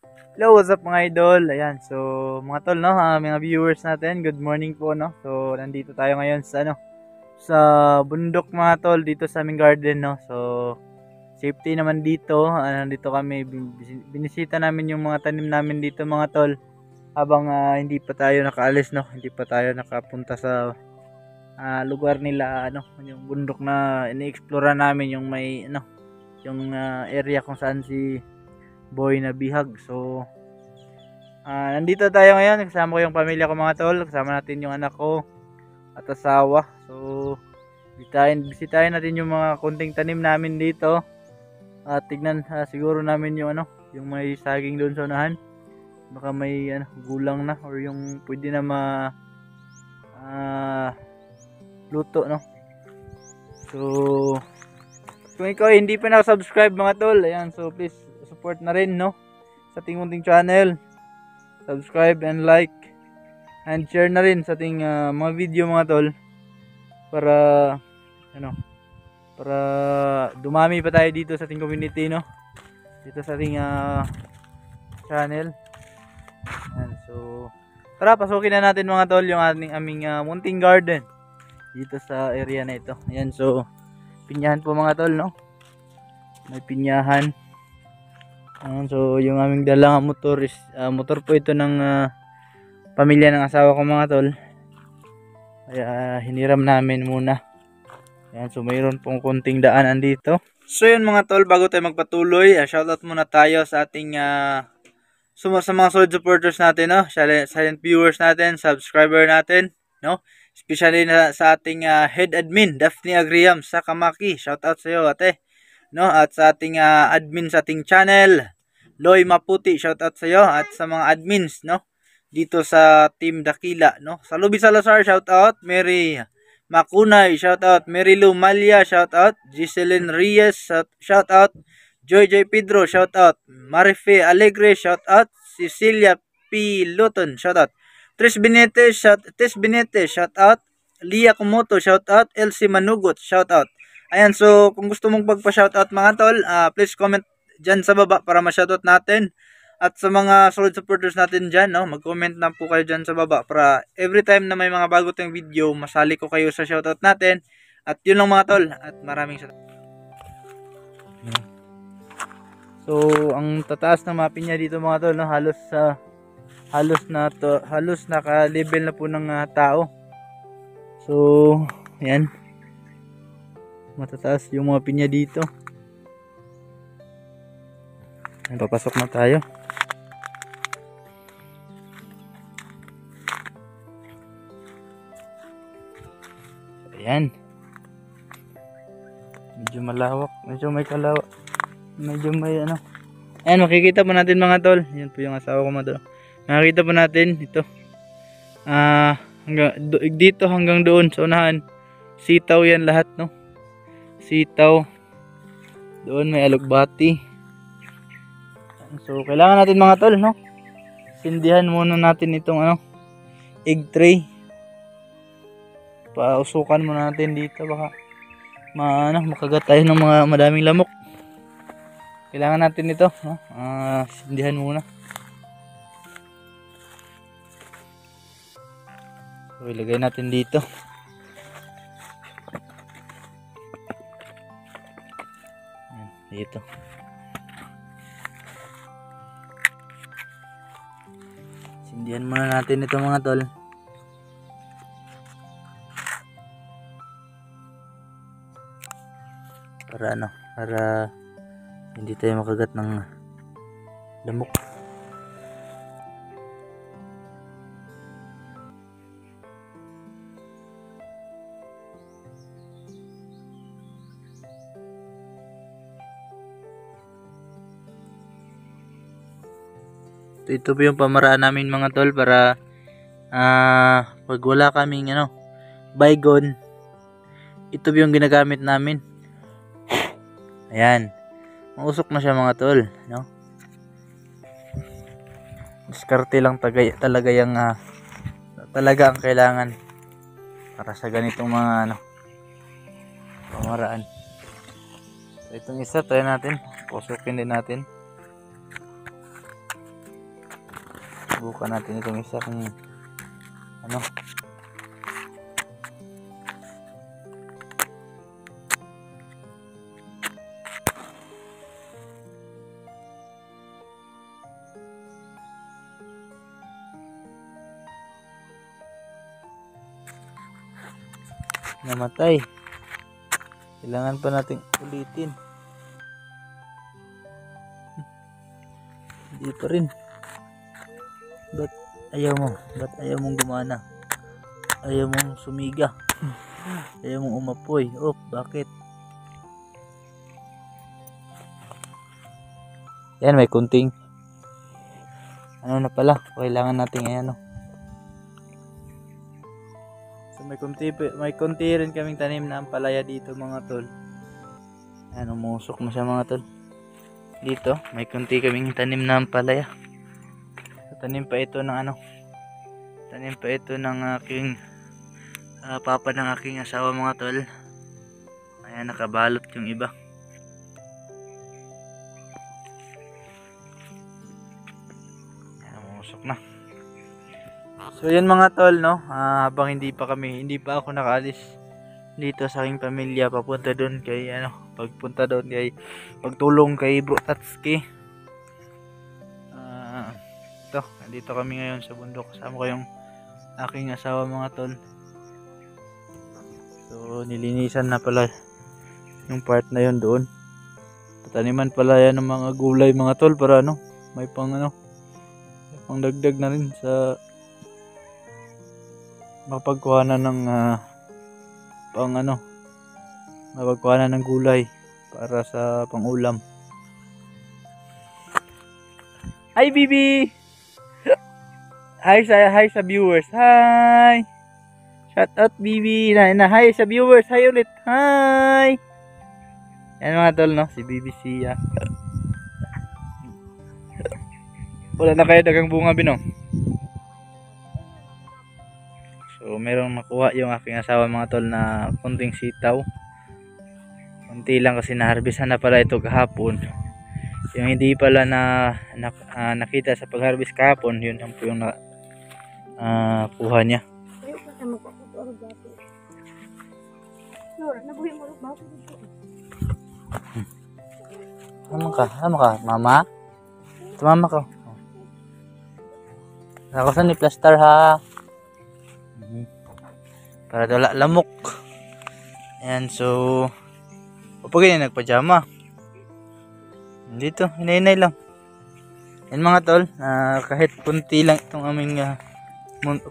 Hello, what's up mga idol? Ayan, so mga tol, no, mga viewers natin, good morning po, no. So nandito tayo ngayon sa sa bundok mga tol dito sa aming garden, no. So safety naman dito. Nandito kami binisita namin yung mga tanim namin dito mga tol habang hindi pa tayo nakaalis, no. Hindi pa tayo nakapunta sa lugar nila, yung bundok na ini-explore namin, yung may yung area kung saan si Boy na bihag. So nandito tayo ngayon, kasama ko yung pamilya ko mga tol, kasama natin yung anak ko at asawa. So bisitahin natin yung mga kunting tanim namin dito at tignan siguro namin yung yung may saging doon sa unahan, baka may gulang na or yung pwede na luto, no. So kung ikaw hindi pa na-subscribe mga tol, ayan, so please support na rin, no, sa ating munting channel. Subscribe and like and share na rin sa ating mga video mga tol para para dumami pa tayo dito sa ating community, no, dito sa ating channel. And so tara, pasukin na natin mga tol yung aming munting garden dito sa area na ito. Ayan, so pinyahan po mga tol, no, may pinyahan. So yung aming dalang motor is motor po ito ng pamilya ng asawa ko mga tol, kaya hiniram namin muna. Ayan, so mayroon pong kunting daanan dito. So yun mga tol, bago tayo magpatuloy, shoutout muna tayo sa ating sa mga solid supporters natin, no, silent viewers natin, subscriber natin, no, especially sa ating head admin Daphne Agriam sa Kamaki. Shoutout sa iyo ate, no, at sa ating admin sa ating channel Loy Maputi, shoutout sa iyo, at sa mga admins, no, dito sa Team Dakila, no, sa Lubi Salazar, shoutout, Mary Makunay, shoutout, Mary Lou Malia, shoutout, Giseline Reyes, shoutout, Joy Joy Pedro, shoutout, Marife Alegre, shoutout, Cecilia P. Luton, shoutout, Tris Benete, shoutout, Lia Kumoto, shoutout, Elsie Manugot, shoutout. Ayan, so kung gusto mong pagpa-shoutout mga tol, please comment dyan sa baba para ma-shoutout natin. At sa mga solid supporters natin dyan, no, mag-comment na po kayo dyan sa baba para every time na may mga bago tayong video, masali ko kayo sa shoutout natin. At yun lang mga tol, at maraming salamat. So ang tataas ng mapin niya dito mga tol, no, halos naka-level na po ng tao. So ayan, matataas yung mga pinya dito. Papasok na tayo. Ayan, medyo malawak, medyo may kalawak, medyo may ayan, makikita po natin mga tol. Yan po yung asawa ko mga tol. Makikita po natin ito hanggang dito hanggang doon sa unahan, sitaw yan lahat, no, sitaw. Doon may alugbati. So kailangan natin mga tol, no, sindihan muna natin itong egg tray. Pausukan muna natin dito, baka makagat tayo ng mga madaming lamok. Kailangan natin ito, no, sindihan muna. So ilagay natin dito. Ayan, dito. Sindihan muna natin ito mga tol. Para hindi tayo makagat ng lamok. Ito po yung pamaraan namin mga tol para pag wala kaming baygon, ito po yung ginagamit namin. Ayan, mausok na siya mga tol, no. Diskarte lang talaga yung talaga ang kailangan para sa ganitong mga pamaraan. So, itong isa try natin, pusukin din natin. Subukan natin itong isa kung ano. Namatay. Kailangan pa nating ulitin. Hindi pa rin. Ba't ayaw mo? Ba't ayaw mong gumana? Ayaw mong sumiga? Ayaw mong umapoy? Oh, bakit? Yan, may kunting ano na pala. Kailangan nating ayan, so may kunti rin kaming tanim na ampalaya dito mga tol. Ayan, umusok na siya mga tol. Dito may kunti kaming tanim na ampalaya. So, tanim pa ito ng tanim pa ito ng aking papa ng aking asawa mga tol. Ayan, nakabalot yung iba. Ayan, umusok na. So yun mga tol, habang hindi pa ako nakaalis dito sa aking pamilya papunta doon kay pagtulong kay Bro Tatsuki. Dito kami ngayon sa bundok, kasama ko yung aking asawa mga tol. So nilinisan na pala yung part na yun doon. Tataniman pala yan ng mga gulay mga tol para may pang dagdag na rin sa mapagkuhanan ng mapagkuhanan ng gulay para sa pangulam. Hi Bibi. Hi sa viewers. Hi. Shout out Bibi. Hi sa viewers. Hi ulit. Hi. Yan mga tol, si Bibi siya. Wala na kayo dagang bunga bino. So merong makuha yung aking asawa mga tol na kunting sitaw. Kunti lang kasi naharbisan na pala ito kahapon. Yung hindi pala nakita sa pag-harvest kahapon, yun po yung kuha niya. Ano ka? Mama? Tumama ka. Ako sa ni plaster ha. Para wala lamok. Ayan, so pag ganyan nagpajama dito, hinay-hinay lang. Yan mga tol, kahit kunti lang itong aming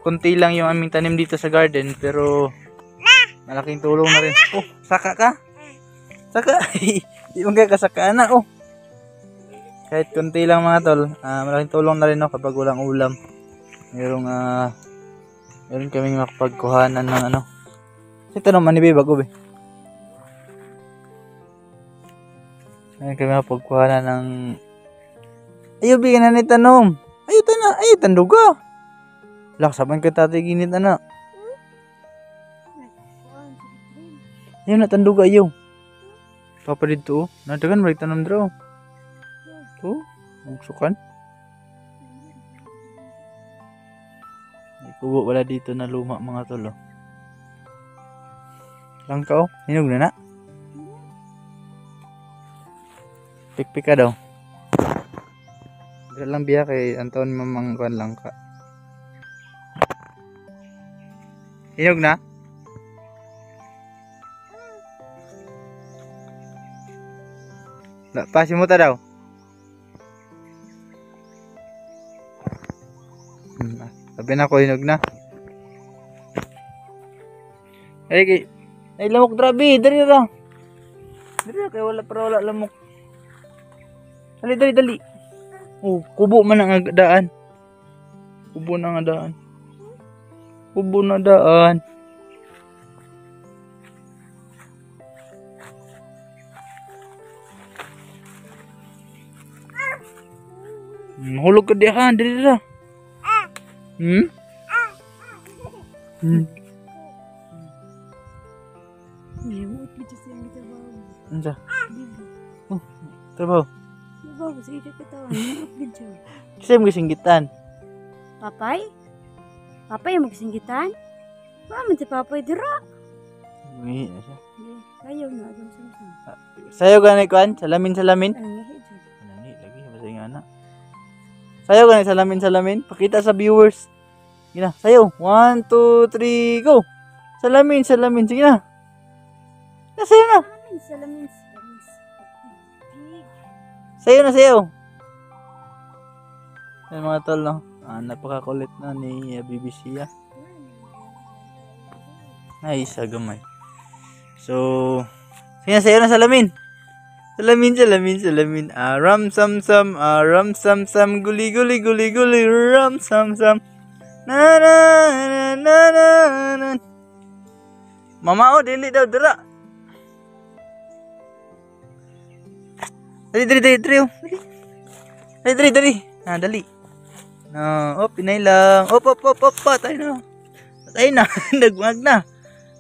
kunti lang yung aming tanim dito sa garden, pero malaking tulong na rin. Oh, saka ka? Saka? Di mo kaya kasaka na. Oh, kahit kunti lang mga tol, malaking tulong na rin kapag walang ulam. Meron kaming makapagkuhanan ng ito naman ni bago be. Meron kami makapagkuhanan ng ayaw bigyan na ni tanom. Ayaw tanduga. Laksaban ka tatay ginit ayaw na tanduga ayaw. Papa dito nadagan balik tanam draw. Buksukan. Kubo wala dito na luma mga tol. Lang ka hinog na. Pikpik ka daw. Dito lang biya kay Anton mamangkuan lang ka. Hinog na? Pasin mo ta daw. Sabi na ko hinog na. Ay lamok drabi, dali ra. Kaya wala lamok. Dali. Oh, kubo man ang daan. Kubo na daan. Mahulog ka diyan, dali ra. Ano trabaho? Kasi mo kasinggitan. Papay? Papay ang magsinggitan? Maman si Papay dira. Uwi na siya. Ayaw na. Ayaw sa Sayo gani kuan, salamin. Nani lagi basta nga na. Sayo gani salamin. Pakita sa viewers. Sige na, sayo. 1 2 3 go. Salamin. Sige na. Sayo na. Salamin. Sayo. Yan mga tol, no? Napakakulit na ni BBC. Ay, isa gamay. So, sige na, sayo na salamin. Salamin. Ram sam sam, guli, ram sam. Na. Mama, dili daw, dira. Dali. Dali. Dali. No, pinay lang. Patay na. Nagmag na.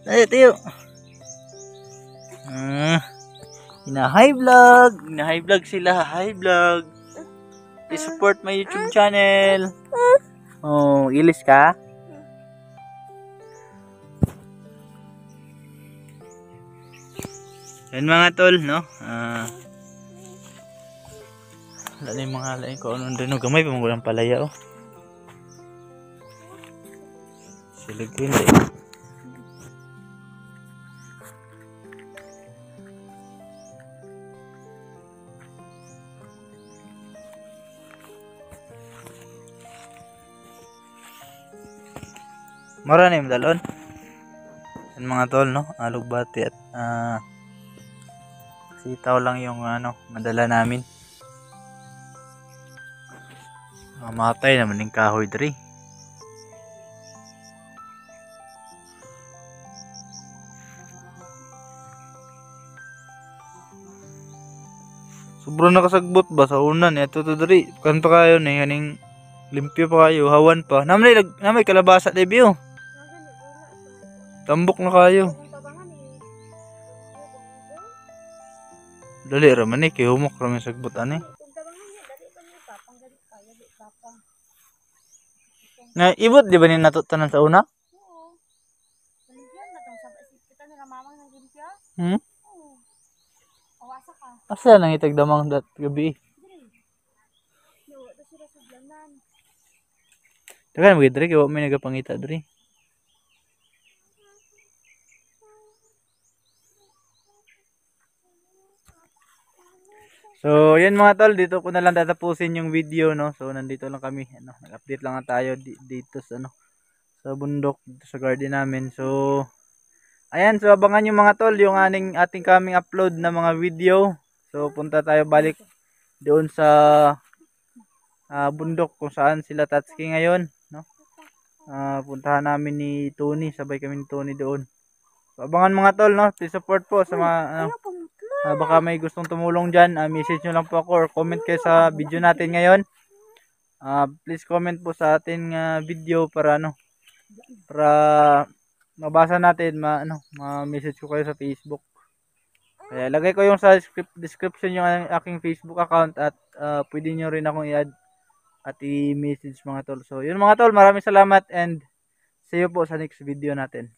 Tayo. High vlog sila. I-support my YouTube channel. Oh, ilis ka? Yan mga tol, no? Wala na yung mga lain ko. Ano rin, gamay pa mga palaya, oh. Silig ko hindi. Mara na yung dalon. Yan mga tol, no? Alugbati at sitaw lang yung madala namin. Mamatay naman yung kahoy diri. Sobrang nakasagbot ba sa unan? Ito to diri. Kanto kayo ni kaning limpyo pa kayo, hawan pa. Namay kalabasa debut. Tambok na kayo. Dali raman ni kay humok raman sagbot ani. Na ibot di ba ni natutanan sa una? Oo. Baligyan na tong sabay kita nila mamang nang limpyo. Oo. Awasa ka. Asa nang itagdamang dat gabi? Yo, to sila sa blanan. Tagan mo diri kay wa may nagapangita diri. So, yan mga tol, dito ko na lang tatapusin yung video, no. So, nandito lang kami, nag-update lang tayo dito sa sa bundok, dito sa garden namin. So, ayan, so abangan yung mga tol, yung ating coming upload na mga video. So, punta tayo balik doon sa bundok kung saan sila Tatsuki ngayon, no. Puntahan namin ni Tony, sabay kami ni Tony doon. So, abangan mga tol, no. Please support po sa mga baka may gustong tumulong dyan, message nyo lang po ako or comment kayo sa video natin ngayon. Please comment po sa ating video para para mabasa natin, ma-message ko kayo sa Facebook. Kaya lagay ko yung sa description yung aking Facebook account at pwede nyo rin akong i-add at i-message mga tol. So yun mga tol, maraming salamat and see you po sa next video natin.